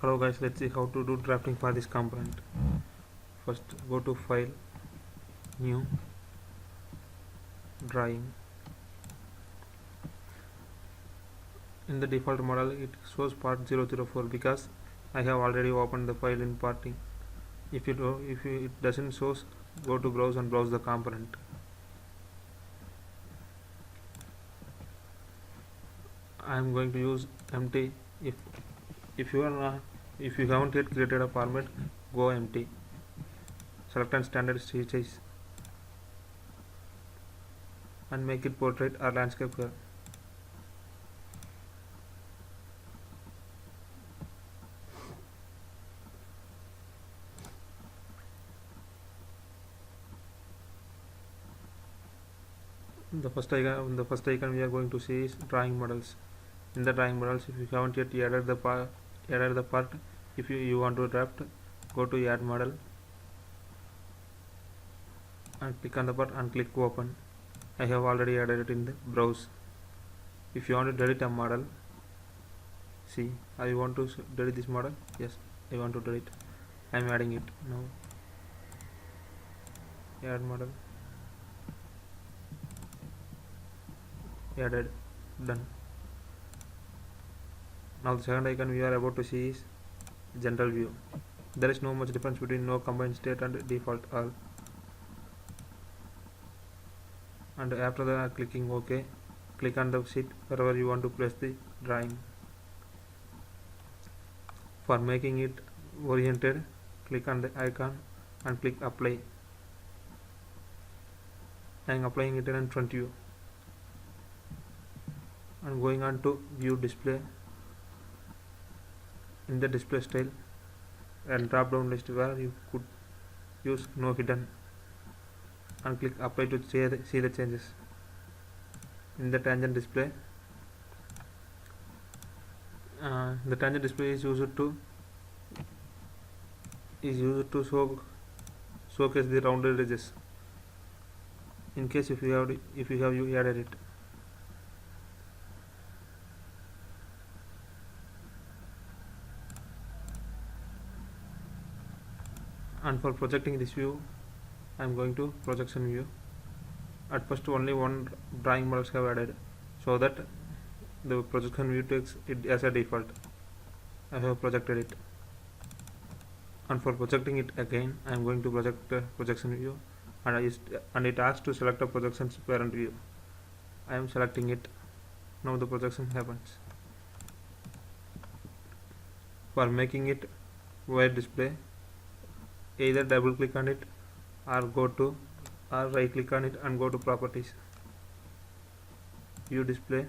Hello guys, let's see how to do drafting for this component. First go to file, new, drawing. In the default model it shows part 004 because I have already opened the file in parting. If it doesn't show, go to browse and browse the component. I am going to use empty. If you haven't yet created a format, go empty. Select and standard size and make it portrait or landscape here. The first icon we are going to see is drawing models. In the drawing models, if you haven't yet added the part, if you want to draft, go to add model and click on the part and click open. I have already added it in the browse. If you want to delete a model, see, I want to delete this model. Yes, I want to delete. I am adding it now. Add model, added, done. Now the second icon we are about to see is general view. There is no much difference between no combined state and default all. And after that, clicking OK, click on the sheet wherever you want to place the drawing. For making it oriented, click on the icon and click apply. I am applying it in front view and going on to view display. In the display style and drop down list where you could use no hidden and click apply to see the changes. In the tangent display, the tangent display is used to showcase the rounded edges in case if you have added it. And for projecting this view, I am going to projection view. At first only one drawing models have added, so that the projection view takes it as a default. I have projected it. And for projecting it again, I am going to project projection view, and it asks to select a projection's parent view. I am selecting it. Now the projection happens. For making it wide display, either double click on it or right click on it and go to properties, view display,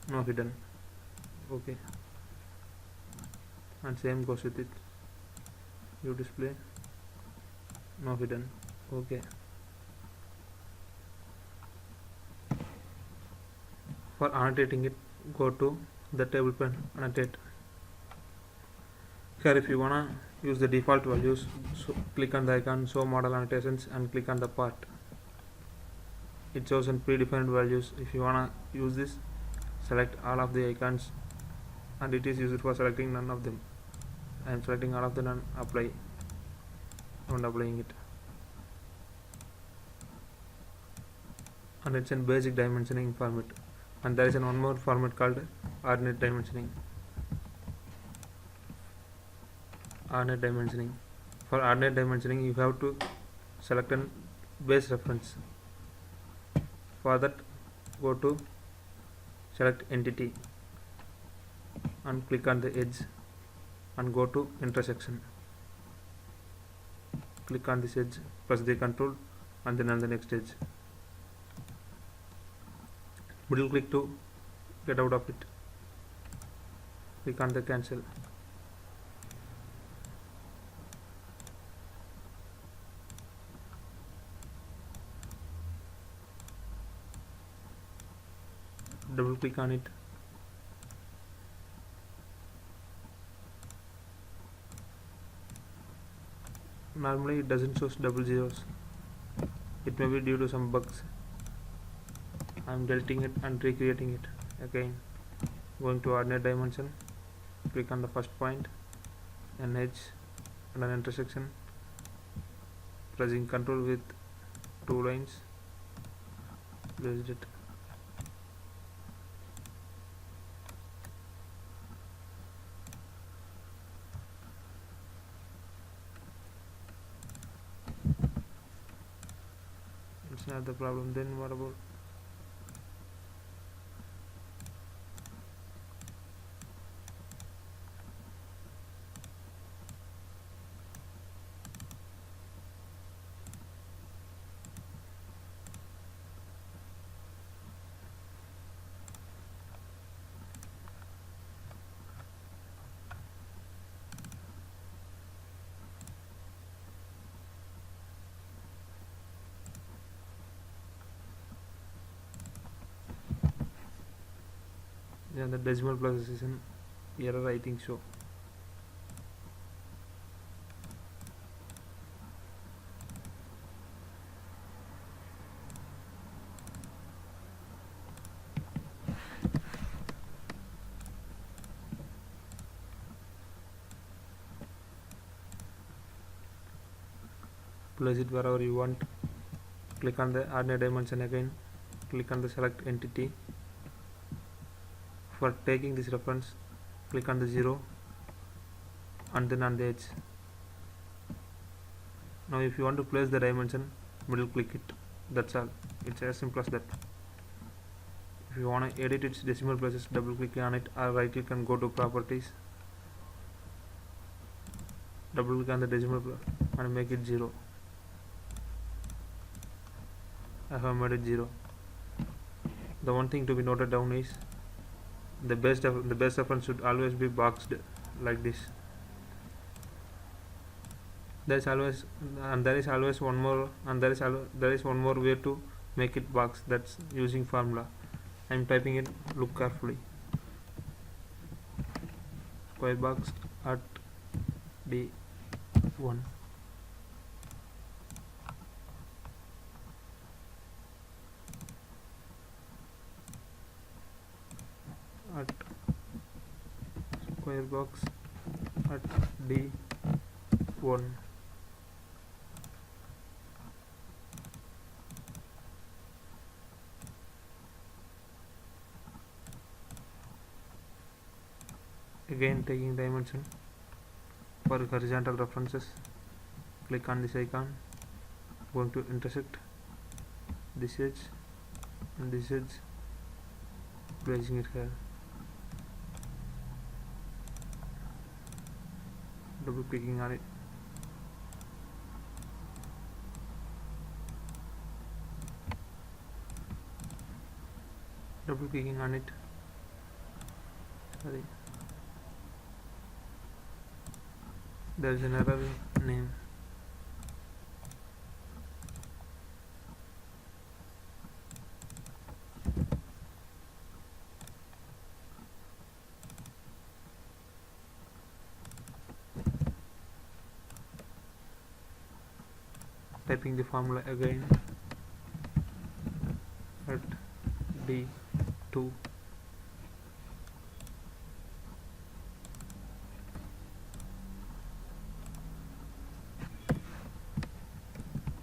no hidden, okay, and same goes with it, view display, no hidden, okay. For annotating it, go to the table pane, annotate. Here if you wanna use the default values, so click on the icon show model annotations and click on the part. It shows in predefined values. If you wanna use this, select all of the icons, and it is used for selecting none of them. I am selecting all of them and apply and applying it. And it's in basic dimensioning format, and there is one more format called Ordinate Dimensioning. Ordinate Dimensioning. For Ordinate Dimensioning, you have to select a base reference. For that, go to select entity and click on the edge and go to intersection. Click on this edge, press the control and then on the next edge. Middle click to get out of it. Click on the cancel. Double click on it. Normally it doesn't show double zeros. It may be due to some bugs. I am deleting it and recreating it again. Going to ordinate dimension click on the first point, an edge and an intersection, pressing Ctrl with 2 lines, placed it. It's not the problem. Then what about the decimal place is an error, I think so. Place it wherever you want. Click on the Ordinate Dimension again. Click on the select entity. For taking this reference, click on the 0 and then on the edge. Now if you want to place the dimension, middle click it. That's all. It's as simple as that. If you want to edit its decimal places, double click on it or right click and go to properties. Double click on the decimal place and make it 0. I have made it 0. The one thing to be noted down is the base reference should always be boxed like this. There is always one more way to make it box. That's using formula. I am typing it. Look carefully. Square box at D1. At square box at D1. Again taking dimension for horizontal references, click on this icon, going to intersect this edge and this edge, placing it here. Double clicking on it. Double clicking on it. Sorry. There is an error in name. Typing the formula again at D2.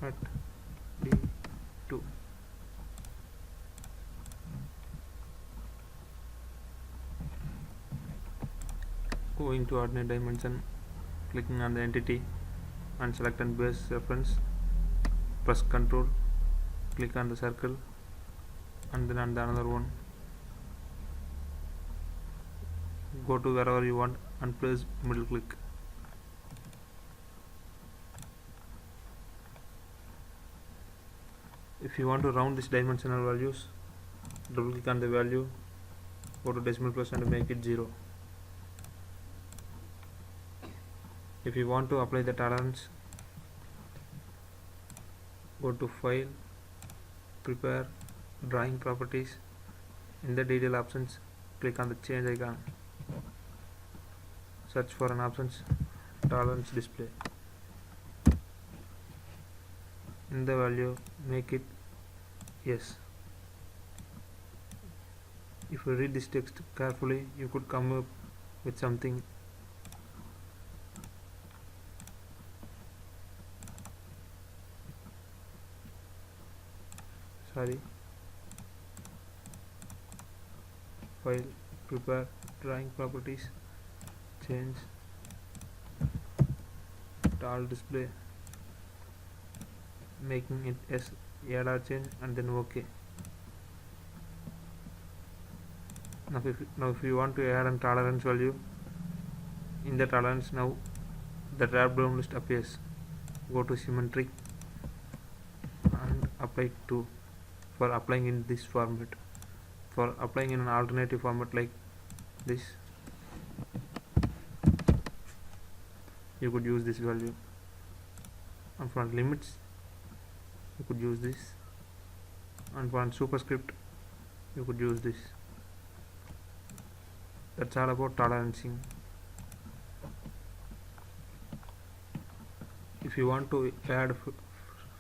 At D2. Going to Ordinate Dimension, clicking on the entity and select on base reference, press Ctrl, click on the circle and then on the another one, go to wherever you want and place middle click. If you want to round these dimensional values, double click on the value, go to decimal place and make it 0. If you want to apply the tolerance, go to File, Prepare, Drawing Properties. In the detail options, click on the change icon. Search for an options tolerance display. In the value, make it yes. If you read this text carefully, you could come up with something. File, prepare, drawing properties, change tall display, making it as add or change, and then OK. Now if you want to add a tolerance value, in the tolerance, now the drop down list appears. Go to symmetric and apply to for applying in this format. For applying in an alternative format like this, you could use this value, and for limits you could use this, and for superscript you could use this. That's all about tolerancing. If you want to add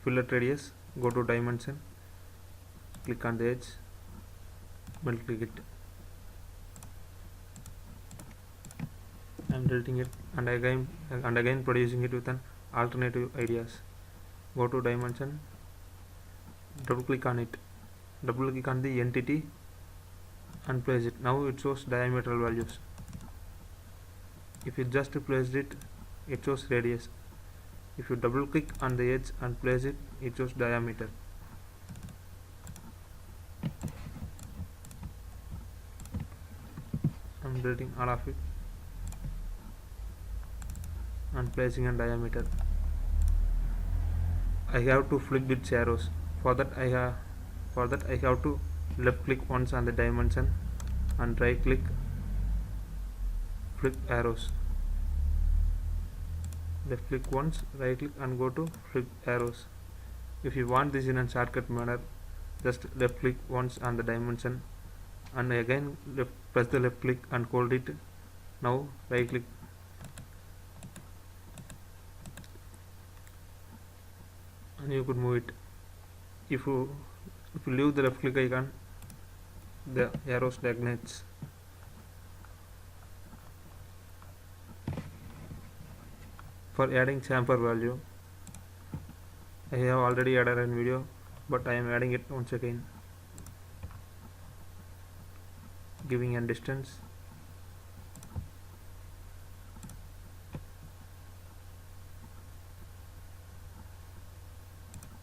fillet radius, go to dimension, click on the edge, multiply it. I am deleting it and again producing it with an alternative ideas. Go to dimension, double click on it, double click on the entity and place it. Now it shows diametral values. If you just place it, it shows radius. If you double click on the edge and place it, it shows diameter. I am deleting all of it and placing a diameter. I have to flip with arrows. For that I have to left click once on the dimension and right click, flip arrows. Left click once, right click and go to flip arrows. If you want this in a shortcut manner, just left click once on the dimension and again press the left click and hold it. Now right click and you could move it. If you leave the left click icon, the arrow stagnates. For adding chamfer value, I have already added a video, but I am adding it once again. Giving a distance,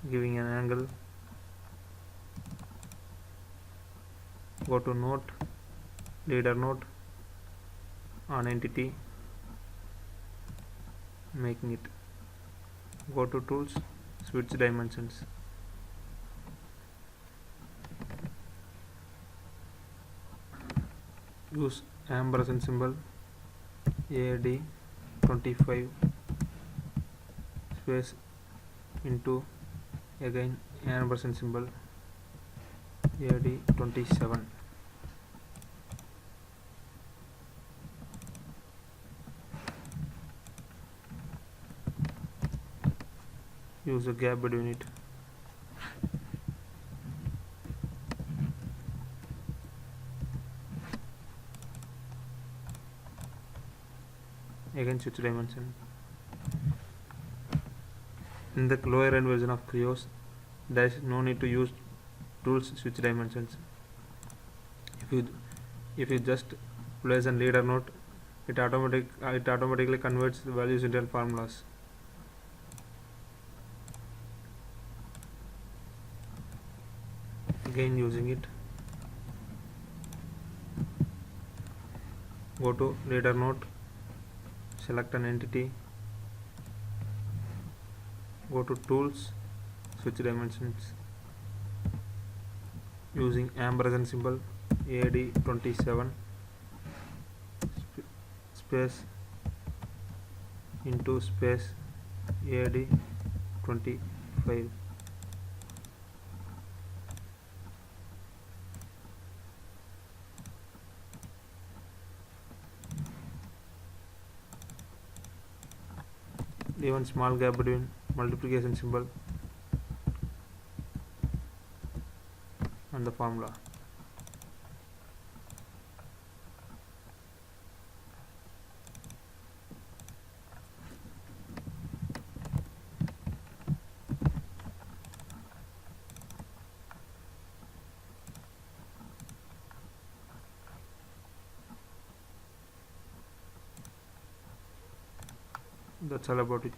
giving an angle. Go to node, leader node, on entity, making it. Go to tools, switch dimensions. Use ampersand symbol, AD 25 space into again ampersand symbol, AD 27. Use a gap between it. Again switch dimension. In the lower end version of Creo, there is no need to use tools switch dimensions. If you just place a leader node, it automatically converts the values into formulas. Again using it, go to leader node, select an entity, go to tools, switch dimensions, using ampersand symbol, AD 27 space into space AD 25. Even small gap between multiplication symbol and the formula. That's all about it.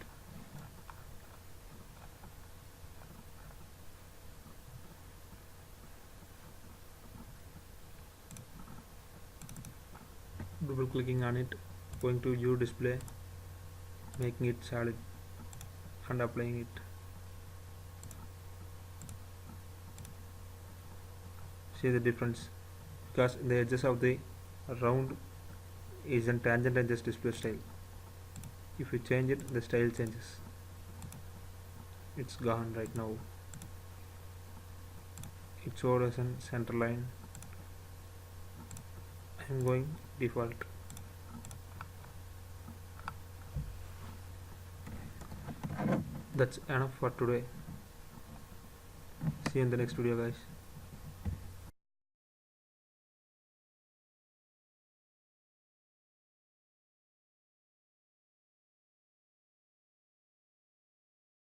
Double clicking on it, going to view display, making it solid and applying it. See the difference, because the edges of the round is in tangent edges display style. If you change it, the style changes. It's gone right now. It showed as a center line. I'm going default. That's enough for today. See you in the next video, guys.